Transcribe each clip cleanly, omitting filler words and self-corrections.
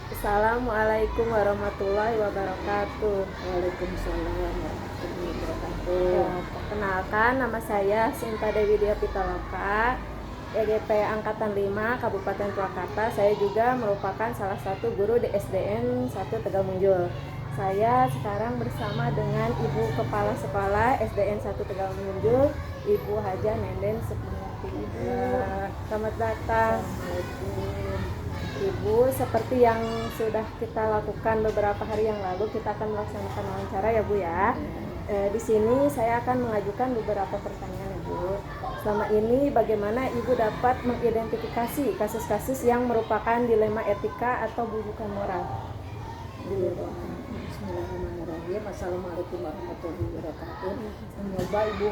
Assalamualaikum warahmatullahi wabarakatuh. Waalaikumsalam warahmatullahi wabarakatuh. Perkenalkan, nama saya Sinta Dewi Dia Pitaloka, EGP Angkatan 5 Kabupaten Purwakarta. Saya juga merupakan salah satu guru di SDN 1 Tegalmunjul. Saya sekarang bersama dengan Ibu Kepala Sekolah SDN 1 Tegalmunjul, Ibu Haja Nenden Sepengati. Ibu, selamat datang. Assalamualaikum. Ibu, seperti yang sudah kita lakukan beberapa hari yang lalu, kita akan melaksanakan wawancara ya Bu ya. Di sini saya akan mengajukan beberapa pertanyaan Ibu. Selama ini bagaimana Ibu dapat mengidentifikasi kasus-kasus yang merupakan dilema etika atau bujukan moral? Bismillahirrahmanirrahim. Assalamualaikum warahmatullahi wabarakatuh. Mencoba Ibu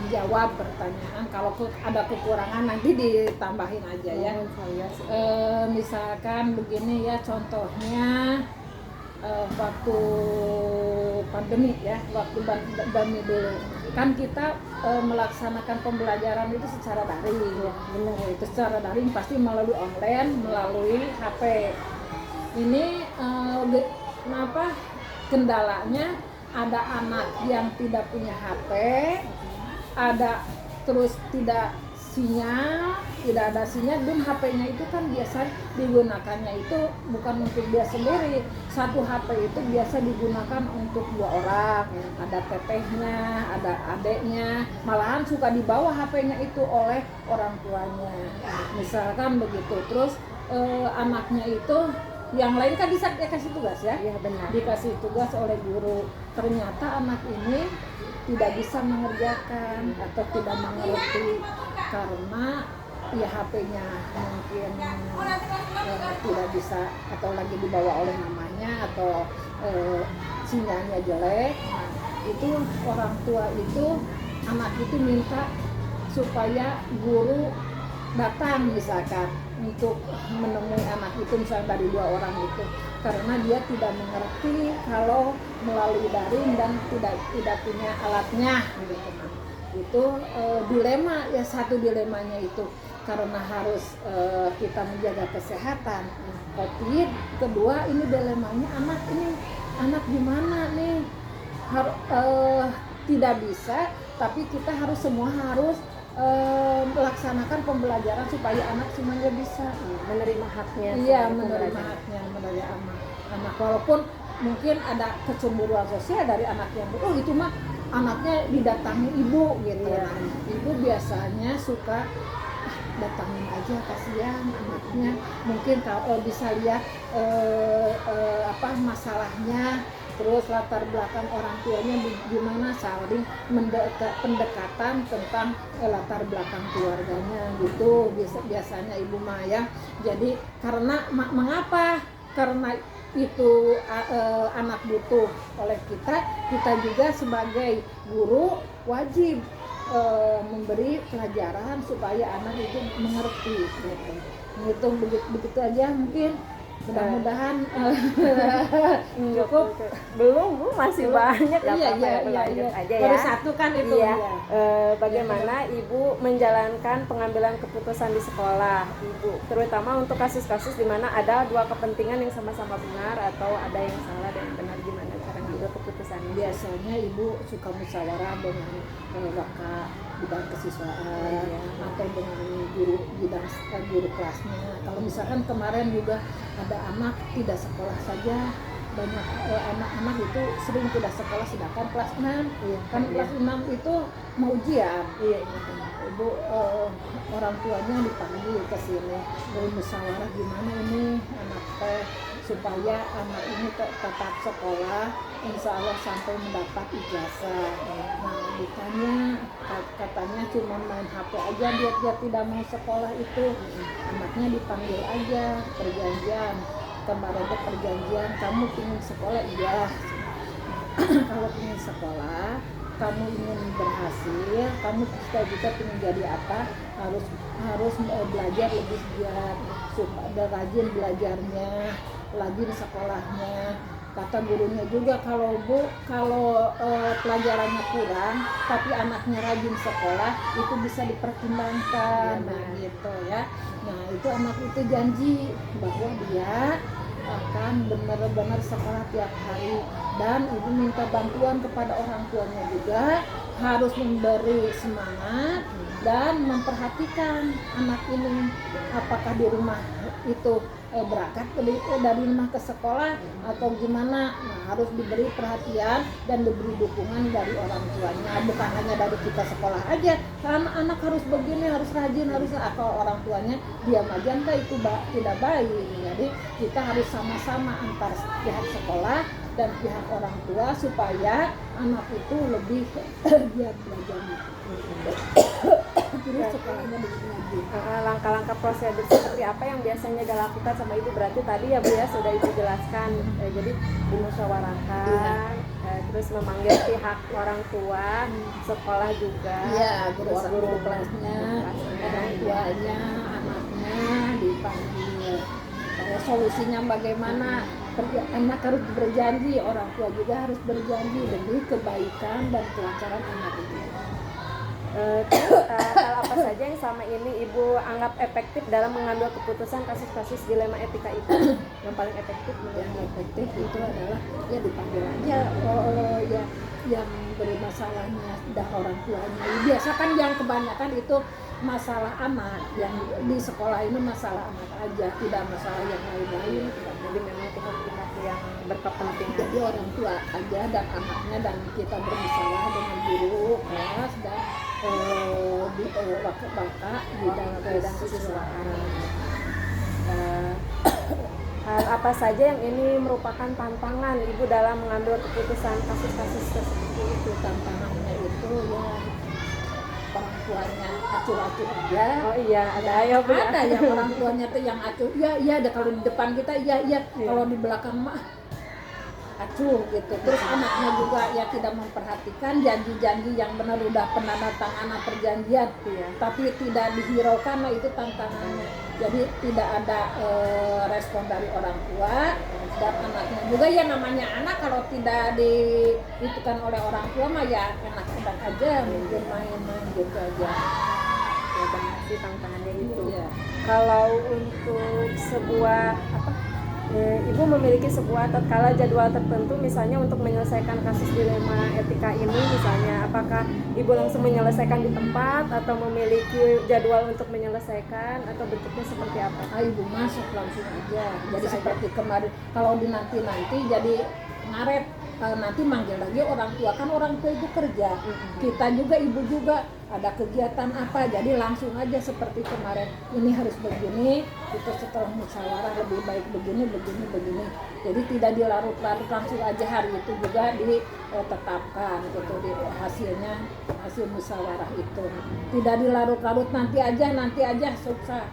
menjawab pertanyaan. Kalau ada kekurangan nanti ditambahin aja ya. Misalkan begini ya, contohnya waktu pandemi ya, waktu pandemi dulu kan kita melaksanakan pembelajaran itu secara daring ya. Benar, itu secara daring pasti melalui online, melalui HP. Ini kendalanya ada anak yang tidak punya HP, ada terus tidak ada sinyal, dan HP-nya itu kan biasa digunakannya itu bukan untuk dia sendiri. Satu HP itu biasa digunakan untuk 2 orang, ada tetehnya, ada adeknya, malahan suka dibawa HP-nya itu oleh orang tuanya, misalkan begitu. Terus anaknya itu yang lain kan dikasih tugas ya? Iya benar. Dikasih tugas oleh guru. Ternyata anak ini tidak bisa mengerjakan atau tidak mengerti karena ya HP-nya mungkin tidak bisa, atau lagi dibawa oleh mamanya, atau sinyalnya jelek. Nah, itu orang tua itu, anak itu minta supaya guru datang misalkan untuk menemui anak itu, misalnya dari 2 orang itu, karena dia tidak mengerti kalau melalui daring dan tidak punya alatnya gitu. Itu dilema ya, satu dilemanya itu karena harus kita menjaga kesehatan. Tapi kedua ini dilemanya anak gimana nih, tidak bisa, tapi kita semua harus melaksanakan pembelajaran supaya anak semuanya bisa Menerima haknya. Iya, menerima haknya, menerima anak. Walaupun mungkin ada kecemburuan sosial dari anak yang itu mah anaknya didatangi ibu gitu. Iya. Ibu biasanya suka datangin aja, kasihan anaknya, mungkin kalau bisa lihat masalahnya, terus latar belakang orang tuanya gimana, saling pendekatan tentang latar belakang keluarganya gitu biasanya Ibu Maya. Jadi karena mengapa? Karena itu anak butuh oleh kita juga sebagai guru wajib memberi pelajaran supaya anak itu mengerti gitu. Begitu aja mungkin. Mudah-mudahan cukup. Belum Bu, masih banyak. Iya. Aja baru ya. satu kan itu. Iya. Bagaimana Ibu menjalankan pengambilan keputusan di sekolah Ibu, terutama untuk kasus-kasus di mana ada 2 kepentingan yang sama-sama benar atau ada yang salah dan yang benar, gimana cara ngambil keputusan? Biasanya Ibu suka musyawarah dengan kakak bidang kesiswaan atau dengan guru kelasnya. Kalau misalkan kemarin juga ada anak tidak sekolah saja, banyak anak-anak itu sering tidak sekolah, sedangkan kelas 6 kelas 6 itu mau ujian. Ibu orang tuanya dipanggil ke sini bermusyawarah gimana ini anak supaya anak ini tetap sekolah, insya Allah sampai mendapat ijazah. Nah, katanya cuma main HP aja, dia tidak mau sekolah itu. Anaknya dipanggil aja, perjanjian. Kemarin ada perjanjian, kamu ingin sekolah? Iya. Kalau ingin sekolah, kamu ingin berhasil, kamu juga ingin jadi apa, harus belajar lebih giat, supaya rajin belajarnya, rajin sekolahnya. Kata gurunya juga kalau pelajarannya kurang tapi anaknya rajin sekolah itu bisa dipertimbangkan. Nah gitu ya. Nah itu anak itu janji bahwa dia akan benar-benar sekolah tiap hari, dan ibu minta bantuan kepada orang tuanya juga harus memberi semangat dan memperhatikan anak ini apakah di rumah itu berangkat dari rumah ke sekolah atau gimana. Nah, harus diberi perhatian dan diberi dukungan dari orang tuanya, bukan hanya dari kita sekolah aja. Anak harus begini, harus rajin, harus kalau orang tuanya diam aja enggak, itu tidak baik. Jadi kita harus sama-sama antar pihak sekolah dan pihak orang tua supaya anak itu lebih giat belajar. Terus sekolahnya begini. Langkah-langkah prosedur seperti apa yang biasanya dilakukan sama ibu, berarti tadi ya Bu ya sudah ibu jelaskan. Jadi dimusyawarahkan, terus memanggil pihak orang tua, sekolah juga, Iya, guru kelasnya, orang tuanya, anaknya dipanggil. Solusinya bagaimana? Anak harus berjanji, orang tua juga harus berjanji demi kebaikan dan kelancaran anak itu. Hal apa saja yang selama ini ibu anggap efektif dalam mengambil keputusan kasus-kasus dilema etika itu? Yang paling efektif Yang efektif itu adalah ya dipanggil aja ya yang bermasalahnya dah orang tuanya. Biasa kan yang kebanyakan itu masalah anak, yang di sekolah ini masalah anak aja, tidak masalah yang lain-lain. Jadi memang pihak-pihak yang berkepentingan. Jadi orang tua aja dan anaknya, dan kita bermasalah dengan guru kelas dan bapak di dalam kesiswaan. Hal apa saja yang ini merupakan tantangan ibu dalam mengambil keputusan kasus-kasus seperti itu? Tantangannya itu ya orang tuanya acuh-acuh aja. Oh iya, ada ya Bu. Ada yang orang tuanya tuh yang acuh. Iya ada, kalau di depan kita iya. Kalau di belakang mah acuh gitu. Terus anaknya juga ya tidak memperhatikan janji-janji yang benar, udah penandatanganan perjanjian, tapi tidak dihiraukan. Nah itu tantangannya. Jadi tidak ada respon dari orang tua, dan anaknya juga ya namanya anak kalau tidak diitukan oleh orang tua mah ya enak-enak aja, mungkin main-main gitu aja. Ya banyak sih tantangannya itu. Iya. Kalau untuk sebuah ibu memiliki sebuah tatkala jadwal tertentu misalnya untuk menyelesaikan kasus dilema etika ini, misalnya apakah ibu langsung menyelesaikan di tempat atau memiliki jadwal untuk menyelesaikan, atau bentuknya seperti apa? Ibu masuk langsung aja. Jadi seperti kemarin kalau di nanti jadi ngaret, nanti manggil lagi orang tua, kan orang tua itu kerja, kita juga ibu juga ada kegiatan apa, jadi langsung aja seperti kemarin ini harus begini, kita setelah musyawarah lebih baik begini. Jadi tidak dilarut-larut, langsung aja hari itu juga ditetapkan gitu di hasil musyawarah itu. Tidak dilarut-larut, nanti aja susah.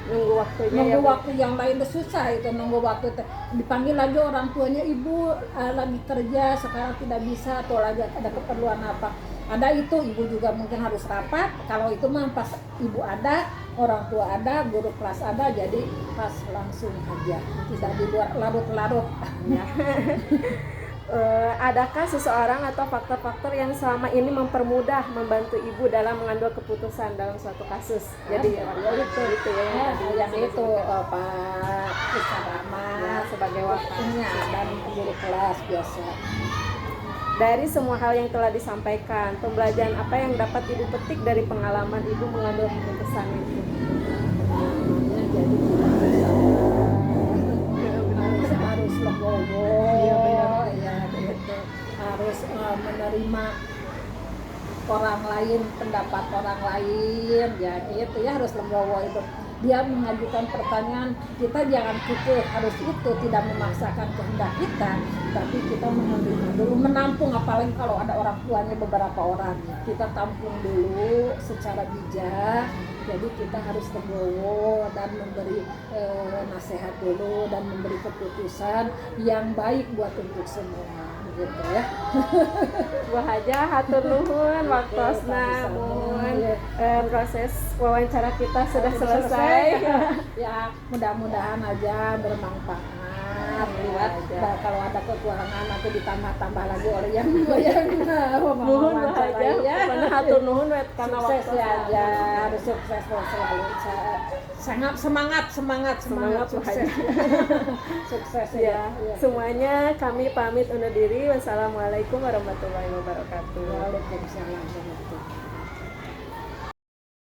Nunggu waktunya, nunggu waktu yang lain udah susah itu, nunggu waktu dipanggil lagi orang tuanya, ibu lagi kerja sekarang tidak bisa, atau lagi ada keperluan apa, ada itu ibu juga mungkin harus rapat. Kalau itu mah pas ibu ada, orang tua ada, guru kelas ada, jadi pas langsung aja, tidak di luar larut-larut. Ya. Adakah seseorang atau faktor-faktor yang selama ini mempermudah membantu ibu dalam mengambil keputusan dalam suatu kasus? Jadi itu ya yang itu Pak Isarama ya, sebagai wakilnya dan guru kelas biasa. Dari semua hal yang telah disampaikan, pembelajaran apa yang dapat ibu petik dari pengalaman ibu mengambil keputusan itu? Jadi harus legowo, harus menerima orang lain, pendapat orang lain, ya gitu ya, harus legowo itu. Dia mengajukan pertanyaan, kita jangan kikeh, harus itu, tidak memaksakan kehendak kita, tapi kita menerima dulu, menampung. Apalagi kalau ada orang tuanya beberapa orang, kita tampung dulu secara bijak. Jadi kita harus legowo dan memberi nasihat dulu dan memberi keputusan yang baik buat untuk semua, gitu ya. Bu Haja hatur nuhun waktosna, proses wawancara kita sudah selesai. Ya mudah-mudahan aja bermanfaat semangat Semangat lihat aja. Nah, kalau ada kekurangan nanti ditambah-tambah lagi oleh yang dua yang Nuhun aja, pokoknya hatur nuhun wet karena sukses waktu ya aja selalu. harus sukses selalu sangat semangat Semangat, sukses sukses Ya, ya. semuanya kami pamit undur diri. Wassalamualaikum warahmatullahi wabarakatuh. Waalaikumsalam warahmatullahi wabarakatuh.